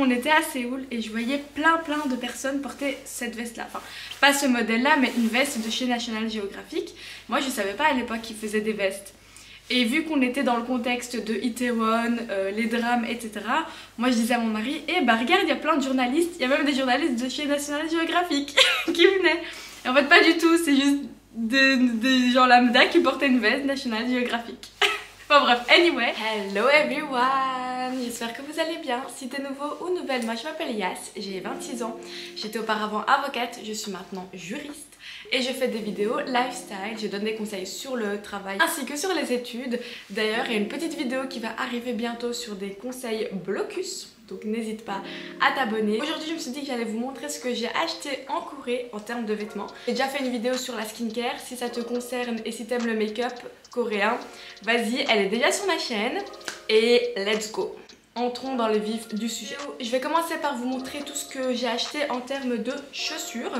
on était à Séoul et je voyais plein de personnes porter cette veste là. Enfin, pas ce modèle là, mais une veste de chez National Geographic. Moi je savais pas à l'époque qu'ils faisaient des vestes. Et vu qu'on était dans le contexte de Itaewon, les drames, etc. Moi je disais à mon mari, eh bah regarde, il y a plein de journalistes, il y a même des journalistes de chez National Geographic qui venaient. Et en fait pas du tout, c'est juste des gens lambda qui portaient une veste National Geographic. Bon bref, anyway, hello everyone, j'espère que vous allez bien. Si t'es nouveau ou nouvelle, moi je m'appelle Yas, j'ai 26 ans, j'étais auparavant avocate, je suis maintenant juriste et je fais des vidéos lifestyle, je donne des conseils sur le travail ainsi que sur les études. D'ailleurs, il y a une petite vidéo qui va arriver bientôt sur des conseils blocus, donc n'hésite pas à t'abonner. Aujourd'hui je me suis dit que j'allais vous montrer ce que j'ai acheté en Corée en termes de vêtements. J'ai déjà fait une vidéo sur la skincare, si ça te concerne et si t'aimes le make-up coréen, vas-y, elle est déjà sur ma chaîne et let's go. Entrons dans le vif du sujet. Je vais commencer par vous montrer tout ce que j'ai acheté en termes de chaussures.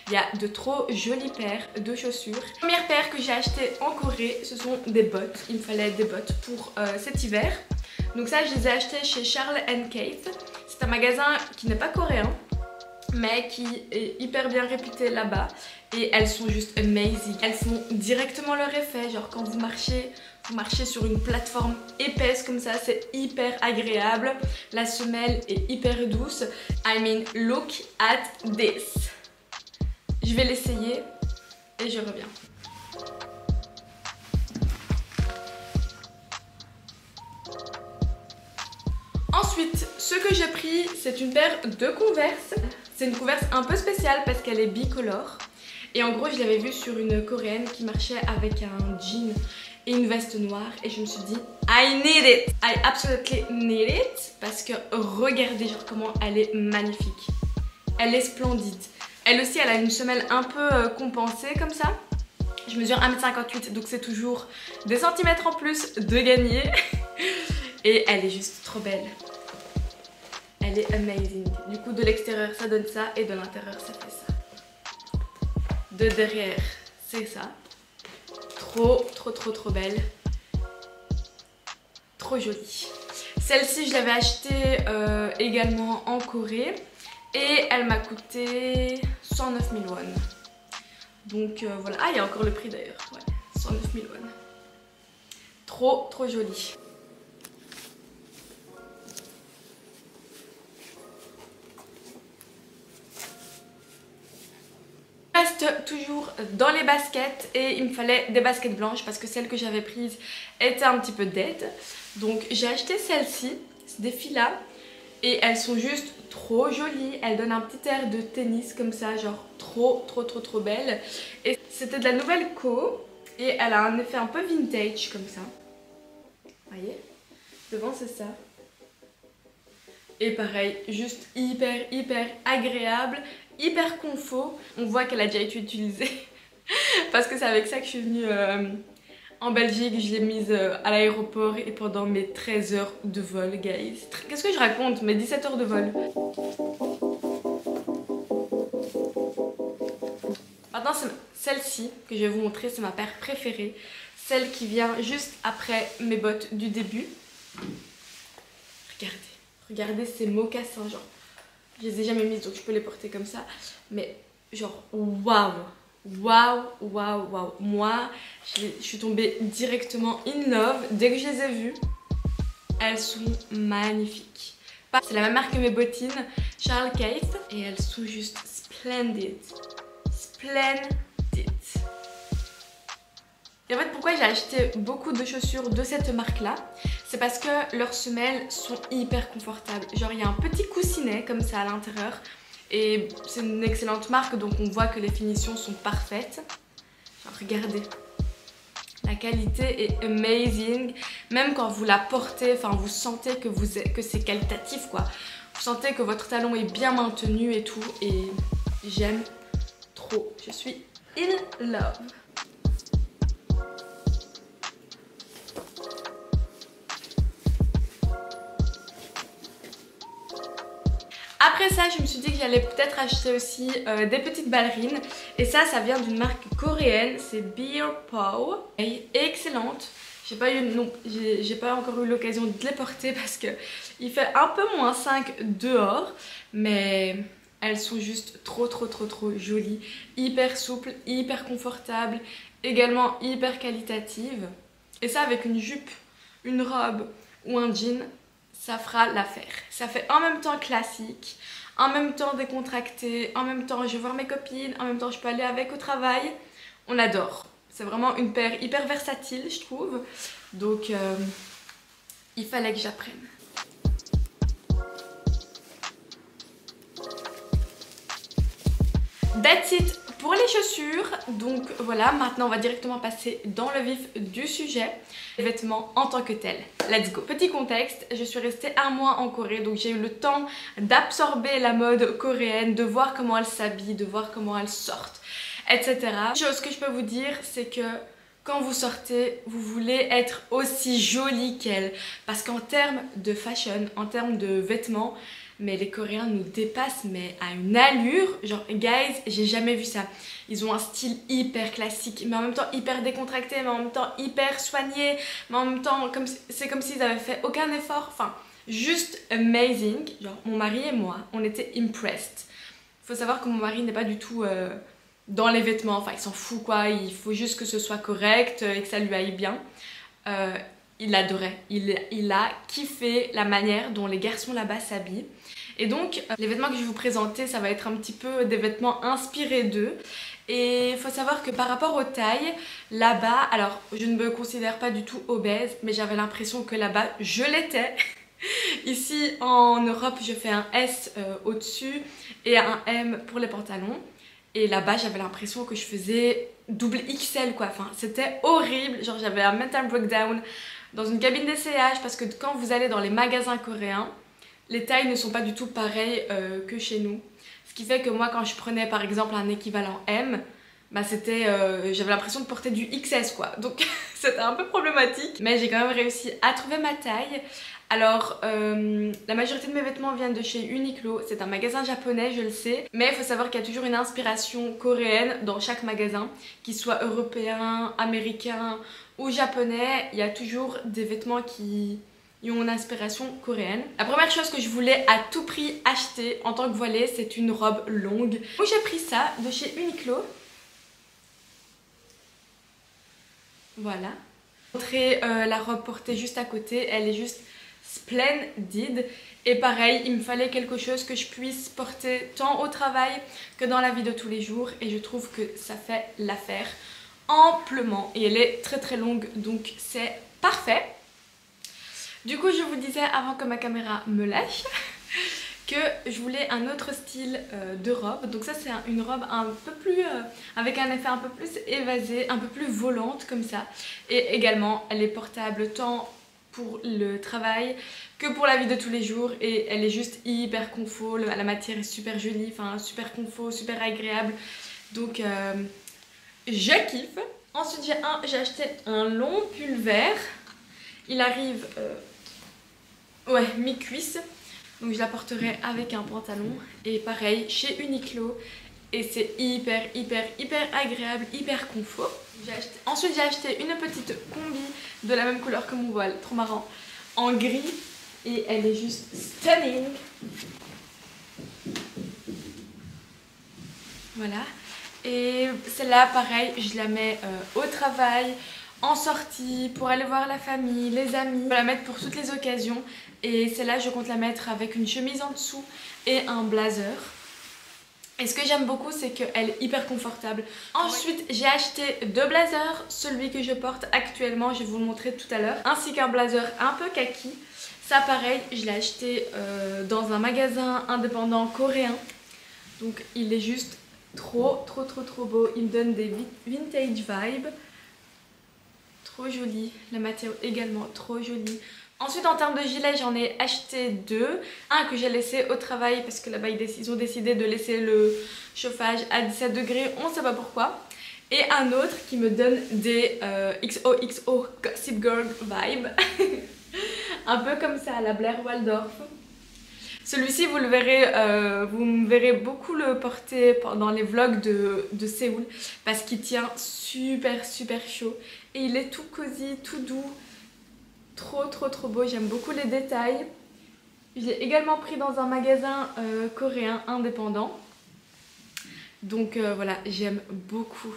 Il y a de trop jolies paires de chaussures. La première paire que j'ai achetée en Corée, ce sont des bottes. Il me fallait des bottes pour cet hiver. Donc ça, je les ai achetées chez Charles & Kate. C'est un magasin qui n'est pas coréen, mais qui est hyper bien réputé là-bas. Et elles sont juste amazing. Elles font directement leur effet, genre quand vous marchez sur une plateforme épaisse comme ça, c'est hyper agréable. La semelle est hyper douce. I mean, look at this. Je vais l'essayer et je reviens. Ensuite, ce que j'ai pris, c'est une paire de Converse. C'est une Converse un peu spéciale parce qu'elle est bicolore. Et en gros, je l'avais vue sur une coréenne qui marchait avec un jean et une veste noire. Et je me suis dit, I need it! I absolutely need it! Parce que regardez genre comment elle est magnifique. Elle est splendide. Elle aussi, elle a une semelle un peu compensée comme ça. Je mesure 1m58, donc c'est toujours des centimètres en plus de gagner. Et elle est juste trop belle. Elle est amazing. Du coup, de l'extérieur, ça donne ça. Et de l'intérieur, ça fait ça. De derrière, c'est ça. Trop belle. Trop jolie. Celle-ci, je l'avais achetée également en Corée. Et elle m'a coûté 109 000 won. Donc voilà. Ah, il y a encore le prix d'ailleurs. Ouais, 109 000 won. Trop jolie. Reste toujours dans les baskets et il me fallait des baskets blanches parce que celles que j'avais prises étaient un petit peu dead. Donc j'ai acheté celles-ci, c'est des Fila et elles sont juste trop jolies. Elles donnent un petit air de tennis comme ça, genre trop belle. Et c'était de la nouvelle Co et elle a un effet un peu vintage comme ça. Vous voyez, devant c'est ça. Et pareil, juste hyper agréable, hyper confort. On voit qu'elle a déjà été utilisée parce que c'est avec ça que je suis venue en Belgique. Je l'ai mise à l'aéroport et pendant mes 13 heures de vol, guys. Qu'est-ce que je raconte? Mes 17 heures de vol. Maintenant, c'est celle-ci que je vais vous montrer, c'est ma paire préférée. Celle qui vient juste après mes bottes du début. Regardez ces mocassins, genre, je les ai jamais mises donc je peux les porter comme ça. Mais genre, waouh. Moi, je suis tombée directement in love dès que je les ai vues. Elles sont magnifiques. C'est la même marque que mes bottines, Charles Kate. Et elles sont juste splendid. Et en fait, pourquoi j'ai acheté beaucoup de chaussures de cette marque-là, c'est parce que leurs semelles sont hyper confortables. Genre, il y a un petit coussinet comme ça à l'intérieur. Et c'est une excellente marque, donc on voit que les finitions sont parfaites. Genre, regardez. La qualité est amazing. Même quand vous la portez, enfin, vous sentez que c'est qualitatif, quoi. Vous sentez que votre talon est bien maintenu et tout. Et j'aime trop. Je suis in love. Après ça, je me suis dit que j'allais peut-être acheter aussi des petites ballerines. Et ça vient d'une marque coréenne, c'est Beer Paw. Elle est excellente. J'ai pas encore eu l'occasion de les porter parce que il fait un peu -5 dehors, mais elles sont juste trop jolies, hyper souples, hyper confortables, également hyper qualitatives. Et ça avec une jupe, une robe ou un jean, ça fera l'affaire. Ça fait en même temps classique, en même temps décontracté, en même temps je vais voir mes copines, en même temps je peux aller avec au travail. On adore. C'est vraiment une paire hyper versatile, je trouve. Donc, il fallait que j'apprenne. That's it pour les chaussures. Donc voilà, maintenant on va directement passer dans le vif du sujet. Les vêtements en tant que tels. Let's go. Petit contexte, je suis restée 1 mois en Corée, donc j'ai eu le temps d'absorber la mode coréenne, de voir comment elles s'habillent, de voir comment elles sortent, etc. Chose que je peux vous dire, c'est que quand vous sortez, vous voulez être aussi jolie qu'elles. Parce qu'en termes de fashion, en termes de vêtements, mais les Coréens nous dépassent mais à une allure. Genre, guys, j'ai jamais vu ça. Ils ont un style hyper classique, mais en même temps hyper décontracté, mais en même temps hyper soigné, mais en même temps, c'est comme s'ils avaient fait aucun effort. Enfin, juste amazing. Genre, mon mari et moi, on était impressed. Faut savoir que mon mari n'est pas du tout dans les vêtements, enfin il s'en fout quoi, il faut juste que ce soit correct et que ça lui aille bien. Il adorait, il a kiffé la manière dont les garçons là-bas s'habillent. Et donc les vêtements que je vais vous présenter, ça va être un petit peu des vêtements inspirés d'eux. Et il faut savoir que par rapport aux tailles, là-bas, alors je ne me considère pas du tout obèse, mais j'avais l'impression que là-bas je l'étais. Ici en Europe je fais un S au-dessus et un M pour les pantalons. Et là-bas j'avais l'impression que je faisais double XL quoi, enfin c'était horrible, genre j'avais un mental breakdown dans une cabine d'essayage parce que quand vous allez dans les magasins coréens, les tailles ne sont pas du tout pareilles que chez nous. Ce qui fait que moi quand je prenais par exemple un équivalent M, bah c'était, j'avais l'impression de porter du XS quoi, donc c'était un peu problématique. Mais j'ai quand même réussi à trouver ma taille. Alors, la majorité de mes vêtements viennent de chez Uniqlo, c'est un magasin japonais, je le sais, mais il faut savoir qu'il y a toujours une inspiration coréenne dans chaque magasin, qu'il soit européen, américain ou japonais, il y a toujours des vêtements qui ont une inspiration coréenne. La première chose que je voulais à tout prix acheter en tant que voilée, c'est une robe longue. Donc j'ai pris ça de chez Uniqlo. Voilà. Je vais montrer la robe portée juste à côté, elle est juste splendide. Et pareil, il me fallait quelque chose que je puisse porter tant au travail que dans la vie de tous les jours. Et je trouve que ça fait l'affaire amplement. Et elle est très longue, donc c'est parfait. Du coup, je vous disais avant que ma caméra me lâche que je voulais un autre style de robe. Donc ça c'est une robe un peu plus avec un effet un peu plus évasé, un peu plus volante comme ça. Et également elle est portable tant pour le travail que pour la vie de tous les jours. Et elle est juste hyper confo, la matière est super jolie, enfin super confo, super agréable. Donc je kiffe. Ensuite j'ai acheté un long pull vert. Il arrive mi-cuisse. Donc je la porterai avec un pantalon. Et pareil chez Uniqlo. Et c'est hyper agréable, hyper confort. Ensuite j'ai acheté une petite combi de la même couleur que mon voile, trop marrant, en gris. Et elle est juste stunning. Voilà. Et celle-là pareil, je la mets au travail, en sortie, pour aller voir la famille, les amis. Je vais la mettre pour toutes les occasions. Et celle-là je compte la mettre avec une chemise en dessous et un blazer. Et ce que j'aime beaucoup c'est qu'elle est hyper confortable. Ensuite j'ai acheté 2 blazers, celui que je porte actuellement, je vais vous le montrer tout à l'heure, ainsi qu'un blazer un peu kaki. Ça pareil, je l'ai acheté dans un magasin indépendant coréen. Donc il est juste trop beau, il me donne des vintage vibes. Trop joli, la matière également trop jolie. Ensuite en termes de gilets j'en ai acheté 2. Un que j'ai laissé au travail parce que là-bas ils ont décidé de laisser le chauffage à 17 degrés, on sait pas pourquoi. Et un autre qui me donne des XOXO Gossip Girl vibe. Un peu comme ça à la Blair Waldorf. Celui-ci vous le verrez, vous me verrez beaucoup le porter dans les vlogs de Séoul parce qu'il tient super chaud et il est tout cosy, tout doux, trop beau, j'aime beaucoup les détails. Je l'ai également pris dans un magasin coréen indépendant. Donc voilà, j'aime beaucoup.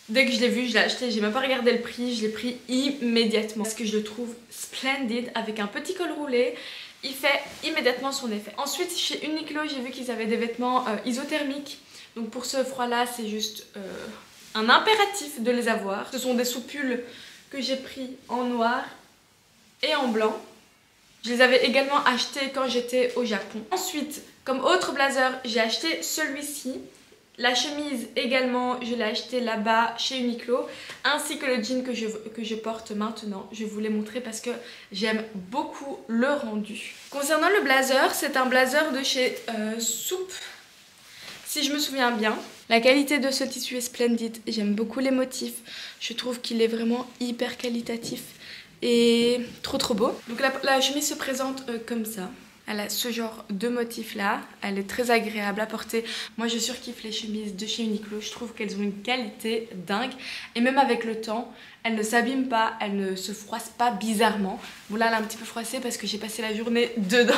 Dès que je l'ai vu, je l'ai acheté, j'ai même pas regardé le prix, je l'ai pris immédiatement. Parce que je le trouve splendide, avec un petit col roulé, il fait immédiatement son effet. Ensuite, chez Uniqlo, j'ai vu qu'ils avaient des vêtements isothermiques. Donc pour ce froid-là, c'est juste un impératif de les avoir. Ce sont des soupules que j'ai pris en noir et en blanc. Je les avais également achetés quand j'étais au Japon. Ensuite, comme autre blazer, j'ai acheté celui-ci. La chemise également, je l'ai acheté là-bas chez Uniqlo. Ainsi que le jean que je porte maintenant. Je vous l'ai montré parce que j'aime beaucoup le rendu. Concernant le blazer, c'est un blazer de chez Soup. Si je me souviens bien. La qualité de ce tissu est splendide. J'aime beaucoup les motifs. Je trouve qu'il est vraiment hyper qualitatif. Et trop beau. Donc la chemise se présente comme ça. Elle a ce genre de motif là. Elle est très agréable à porter. Moi je surkiffe les chemises de chez Uniqlo. Je trouve qu'elles ont une qualité dingue. Et même avec le temps, elles ne s'abîment pas. Elles ne se froissent pas bizarrement. Bon là elle est un petit peu froissée parce que j'ai passé la journée dedans.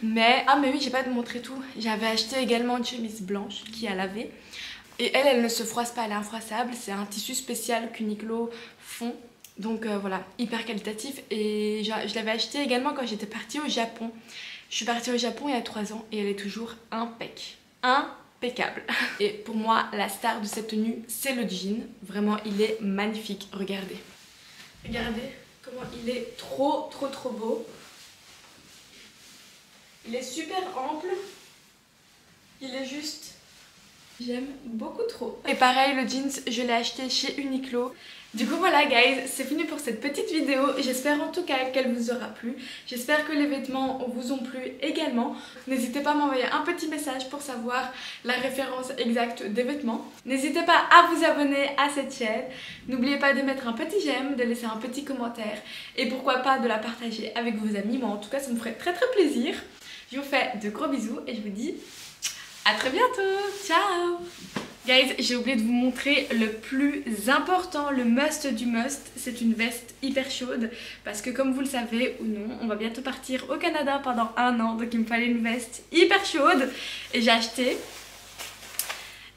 Mais oui, j'ai pas montré tout. J'avais acheté également une chemise blanche qui a lavé. Et elle ne se froisse pas. Elle est infroissable. C'est un tissu spécial qu'Uniqlo font. Donc voilà, hyper qualitatif. Et je l'avais acheté également quand j'étais partie au Japon. Je suis partie au Japon il y a 3 ans et elle est toujours impeccable. Et pour moi, la star de cette tenue, c'est le jean. Vraiment, il est magnifique. Regardez. Regardez comment il est trop beau. Il est super ample. Il est juste... J'aime beaucoup trop. Et pareil, le jeans, je l'ai acheté chez Uniqlo. Du coup voilà guys, c'est fini pour cette petite vidéo. J'espère en tout cas qu'elle vous aura plu. J'espère que les vêtements vous ont plu également. N'hésitez pas à m'envoyer un petit message pour savoir la référence exacte des vêtements. N'hésitez pas à vous abonner à cette chaîne. N'oubliez pas de mettre un petit j'aime, de laisser un petit commentaire. Et pourquoi pas de la partager avec vos amis. Moi en tout cas ça me ferait très plaisir. Je vous fais de gros bisous et je vous dis à très bientôt. Ciao. Guys, j'ai oublié de vous montrer le plus important, le must du must. C'est une veste hyper chaude parce que comme vous le savez ou non, on va bientôt partir au Canada pendant 1 an. Donc il me fallait une veste hyper chaude et j'ai acheté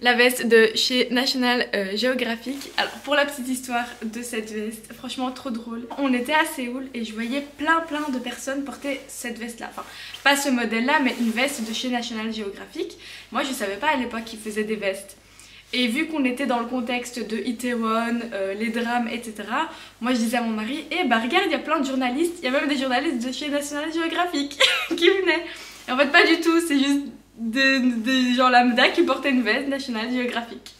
la veste de chez National Geographic. Alors pour la petite histoire de cette veste, franchement trop drôle. On était à Séoul et je voyais plein de personnes porter cette veste là. Enfin pas ce modèle là mais une veste de chez National Geographic. Moi je savais pas à l'époque qu'ils faisaient des vestes. Et vu qu'on était dans le contexte de Itaewon, les drames, etc. Moi je disais à mon mari, regarde il y a plein de journalistes, il y a même des journalistes de chez National Geographic qui venaient. Et en fait pas du tout, c'est juste des gens lambda qui portaient une veste National Geographic.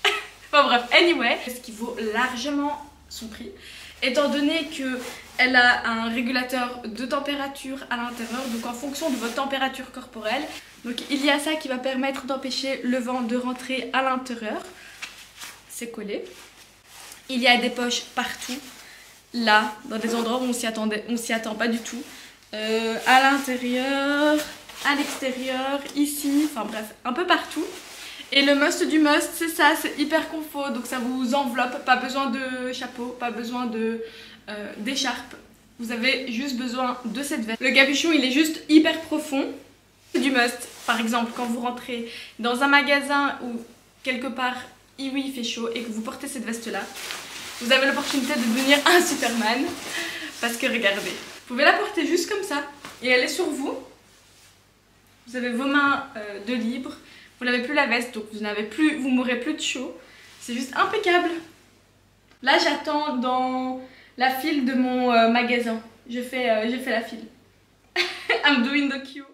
Enfin bref, anyway, ce qui vaut largement son prix, étant donné qu'elle a un régulateur de température à l'intérieur, donc en fonction de votre température corporelle. Donc il y a ça qui va permettre d'empêcher le vent de rentrer à l'intérieur. C'est collé. Il y a des poches partout, là, dans des endroits où on s'y attend pas du tout. À l'intérieur, à l'extérieur, ici, enfin bref, un peu partout. Et le must du must, c'est ça, c'est hyper confort, donc ça vous enveloppe, pas besoin de chapeau, pas besoin d'écharpe. Vous avez juste besoin de cette veste. Le capuchon, il est juste hyper profond. C'est du must, par exemple, quand vous rentrez dans un magasin ou quelque part, il fait chaud et que vous portez cette veste-là, vous avez l'opportunité de devenir un Superman. Parce que regardez, vous pouvez la porter juste comme ça et elle est sur vous. Vous avez vos mains de libre. Vous n'avez plus la veste, donc vous mourrez plus de chaud. C'est juste impeccable. Là, j'attends dans la file de mon magasin. Je fais la file. I'm doing the queue.